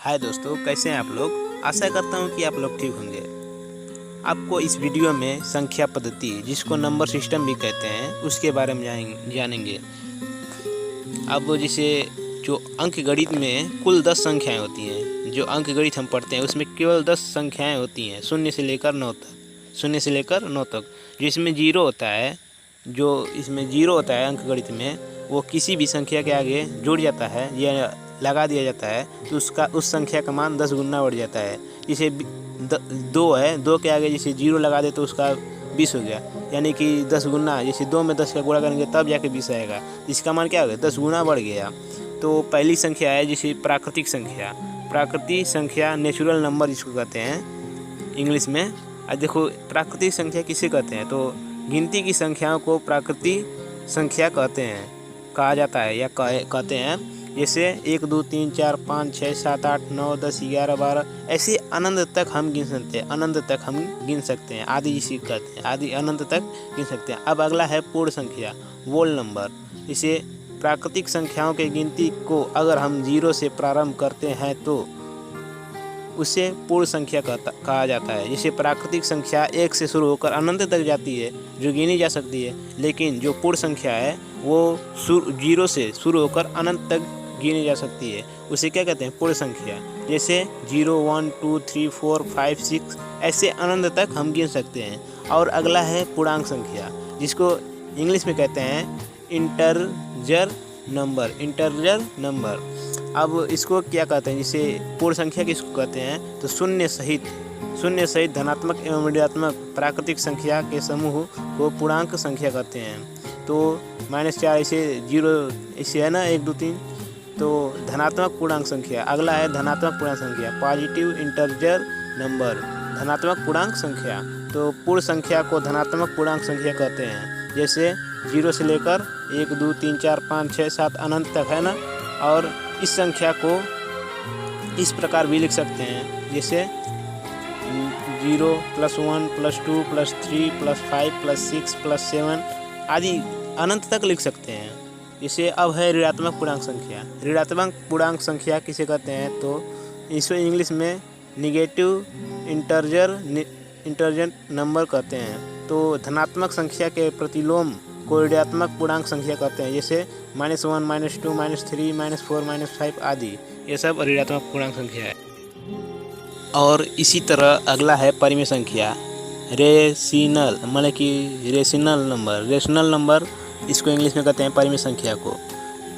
हाय दोस्तों, कैसे हैं आप लोग। आशा करता हूं कि आप लोग ठीक होंगे। आपको इस वीडियो में संख्या पद्धति, जिसको नंबर सिस्टम भी कहते हैं, उसके बारे में जानेंगे। अब जैसे जो अंक गणित में कुल 10 संख्याएं होती हैं, जो अंक गणित हम पढ़ते हैं उसमें केवल 10 संख्याएं होती हैं, शून्य से लेकर 9 तक। जो इसमें जीरो होता है, अंक गणित में, वो किसी भी संख्या के आगे जुड़ जाता है या लगा दिया जाता है तो उस संख्या का मान 10 गुना बढ़ जाता है। जैसे 2 है, 2 के आगे जैसे जीरो लगा दे तो उसका 20 हो गया, यानी कि 10 गुना। जैसे 2 में 10 का गुणा करेंगे तब जाके 20 आएगा, इसका मान क्या हो गया, 10 गुना बढ़ गया। तो पहली संख्या है जैसे प्राकृतिक संख्या, नेचुरल नंबर जिसको कहते हैं इंग्लिश में। अब देखो, प्राकृतिक संख्या किसे कहते हैं, तो गिनती की संख्याओं को प्राकृतिक संख्या कहा जाता है या कहते हैं। जैसे 1 2 3 4 5 6 7 8 9 10 11 12 ऐसे अनंत तक हम गिन सकते हैं। आदि जिसे कहते हैं, आदि अनंत तक गिन सकते हैं। अब अगला है पूर्ण संख्या, वोल नंबर। इसे प्राकृतिक संख्याओं के गिनती को अगर हम 0 से प्रारंभ करते हैं तो उसे पूर्ण संख्या कहा जाता है। जैसे प्राकृतिक संख्या 1 से शुरू होकर अनंत तक जाती है, जो गिनी जा सकती है, लेकिन जो पूर्ण संख्या है वो 0 से शुरू होकर अनंत तक गिनी जा सकती है, उसे क्या कहते हैं, पूर्ण संख्या। जैसे 0 1 2 3 4 5 6 ऐसे अनंत तक हम गिन सकते हैं। और अगला है पूर्णांक संख्या, जिसको इंग्लिश में कहते हैं इंटरजर नंबर। अब इसको क्या कहते हैं, जैसे पूर्ण संख्या किसको कहते हैं, तो शून्य सहित धनात्मक एवं ऋणात्मक प्राकृतिक संख्या के समूह को पूर्णांक संख्या कहते हैं। तो -4 ऐसे 0 ऐसे है ना, 1 2 3, तो धनात्मक पूर्णांक संख्या। अगला है धनात्मक पूर्णांक संख्या, पॉजिटिव इंटरजर नंबर, धनात्मक पूर्णांक संख्या। तो पूर्ण संख्या को धनात्मक पूर्णांक संख्या कहते हैं। जैसे 0 से लेकर 1 2 3 4 5 6 7 अनंत तक है ना। और इस संख्या को इस प्रकार भी लिख सकते हैं, जैसे 0 + 1 + 2 + 3 + 5 + 6 + 7 आदि अनंत तक लिख सकते हैं। जैसे अब है ऋणात्मक पूर्णांक संख्या। ऋणात्मक पूर्णांक संख्या किसे कहते हैं, तो इसको इंग्लिश में निगेटिव इंटरजर नंबर कहते हैं। तो धनात्मक संख्या के प्रतिलोम को ऋणात्मक पूर्णांक संख्या कहते हैं। जैसे -1 -2 -3 -4 -5 आदि, ये सब ऋणात्मक पूर्णांक संख्या है। और इसी तरह अगला है परिमेय संख्या, रेशनल नंबर, इसको इंग्लिश में कहते हैं परिमेय संख्या को।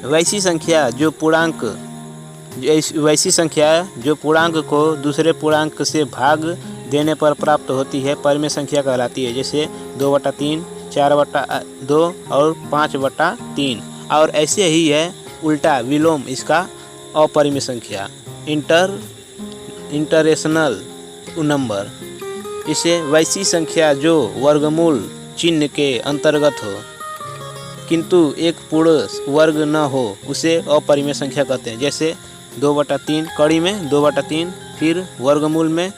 वैसी संख्या जो पूर्णांक को दूसरे पूर्णांक से भाग देने पर प्राप्त होती है, परिमेय संख्या कहलाती है। जैसे 2/3, 4/2 और 5/3। और ऐसे ही है उल्टा विलोम इसका, अपरिमेय संख्या, इंटरेशनल नंबर। इसे वैसी संख्या जो वर्गमूल चिन्ह के अंतर्गत हो किंतु एक पूर्ण वर्ग न हो, उसे अपरिमेय संख्या कहते हैं। जैसे 2/3 कड़ी में 2/3, फिर वर्गमूल में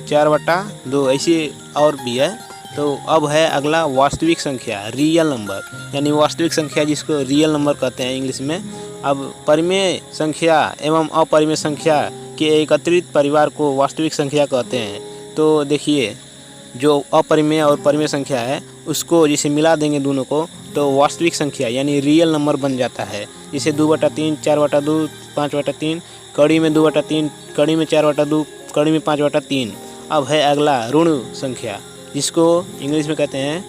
4/2, ऐसी और भी है। तो अब है अगला वास्तविक संख्या, रियल नंबर, यानी वास्तविक संख्या जिसको रियल नंबर कहते हैं इंग्लिश में। अब परिमेय संख्या एवं अपरिमेय संख्या के एकत्रित परिवार को वास्तविक संख्या कहते हैं। तो देखिए, जो अपरिमेय और परिमेय संख्या है उसको जैसे मिला देंगे दोनों को तो वास्तविक संख्या यानी रियल नंबर बन जाता है। जैसे 2/3, 4/2, 5/3, कड़ी में 2/3, कड़ी में 4/2, कड़ी में 5/3। अब है अगला ऋण संख्या, जिसको इंग्लिश में कहते हैं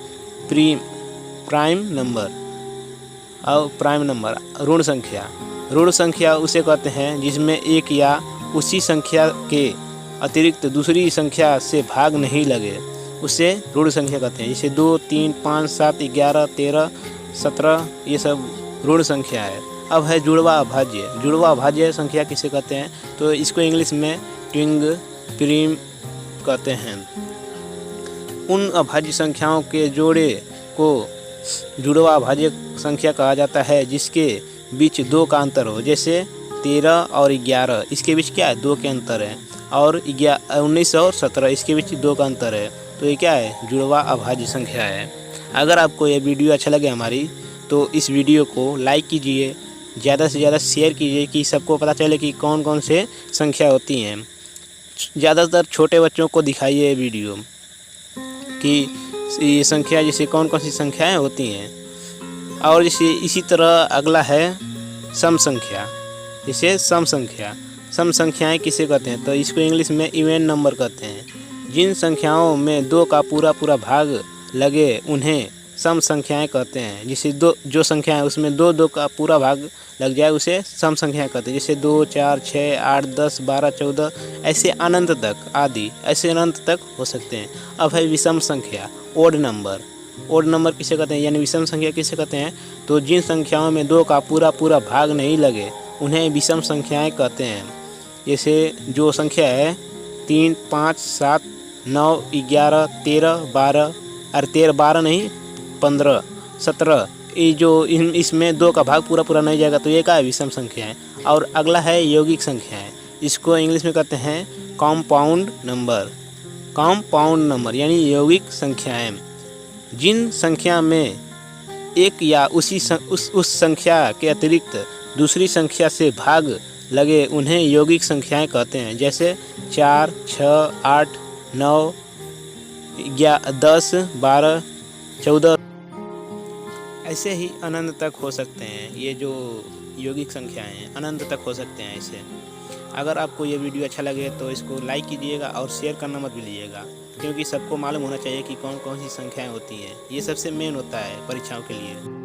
प्राइम नंबर, ऋण संख्या उसे कहते हैं जिसमें एक या उसी संख्या के अतिरिक्त दूसरी संख्या से भाग नहीं लगे, उसे ऋण संख्या कहते हैं। जैसे 2 3 5 7 11 13 17, ये सब ऋण संख्या है। अब है जुड़वा अभाज्य संख्या किसे कहते हैं, तो इसको इंग्लिश में ट्विंग प्रीम कहते हैं। उन अभाज्य संख्याओं के जोड़े को जुड़वा अभाज्य संख्या कहा जाता है जिसके बीच 2 का अंतर हो। जैसे 13 और 11, इसके बीच क्या है, 2 के अंतर है। और 19 और 17, इसके बीच 2 का अंतर है। तो ये क्या है, जुड़वा अभाज्य संख्या है। अगर आपको यह वीडियो अच्छा लगे हमारी, तो इस वीडियो को लाइक कीजिए, ज़्यादा से ज़्यादा शेयर कीजिए कि सबको पता चले कि कौन कौन से संख्या होती हैं। ज़्यादातर छोटे बच्चों को दिखाइए ये वीडियो कि ये संख्या जैसे कौन कौन सी संख्याएं होती हैं। और जैसे इसी तरह अगला है सम संख्या। जैसे सम संख्याएं किसे कहते हैं, तो इसको इंग्लिश में इवन नंबर कहते हैं। जिन संख्याओं में 2 का पूरा भाग लगे उन्हें सम संख्याएं कहते हैं। जैसे जो संख्या है उसमें 2 का पूरा भाग लग जाए उसे सम संख्याएं कहते हैं। जैसे 2, 4, 6, 8, 10, 12, 14 ऐसे अनंत तक आदि ऐसे अनंत तक हो सकते हैं। अब है विषम संख्या, ओड नंबर किसे कहते हैं, यानी विषम संख्या किसे कहते हैं, तो जिन संख्याओं में 2 का पूरा भाग नहीं लगे उन्हें विषम संख्याएं कहते हैं। जैसे जो संख्या है 3, 5, 7, 9, 11, 13, 12 और 12 नहीं 15, 17 ये जो इसमें 2 का भाग पूरा नहीं जाएगा तो ये क्या है, विषम संख्या है। और अगला है यौगिक संख्याएं। इसको इंग्लिश में कहते हैं कंपाउंड नंबर यानी यौगिक संख्याएं। जिन संख्या में एक या उस संख्या के अतिरिक्त दूसरी संख्या से भाग लगे उन्हें यौगिक संख्याएं कहते हैं। जैसे 4, 6, 8, 9, 10, 12, 14 ऐसे ही अनंत तक हो सकते हैं। ये जो यौगिक संख्याएं हैं अनंत तक हो सकते हैं ऐसे। अगर आपको ये वीडियो अच्छा लगे तो इसको लाइक कीजिएगा और शेयर करना मत भूलिएगा, क्योंकि सबको मालूम होना चाहिए कि कौन कौन सी संख्याएं होती हैं। ये सबसे मेन होता है परीक्षाओं के लिए।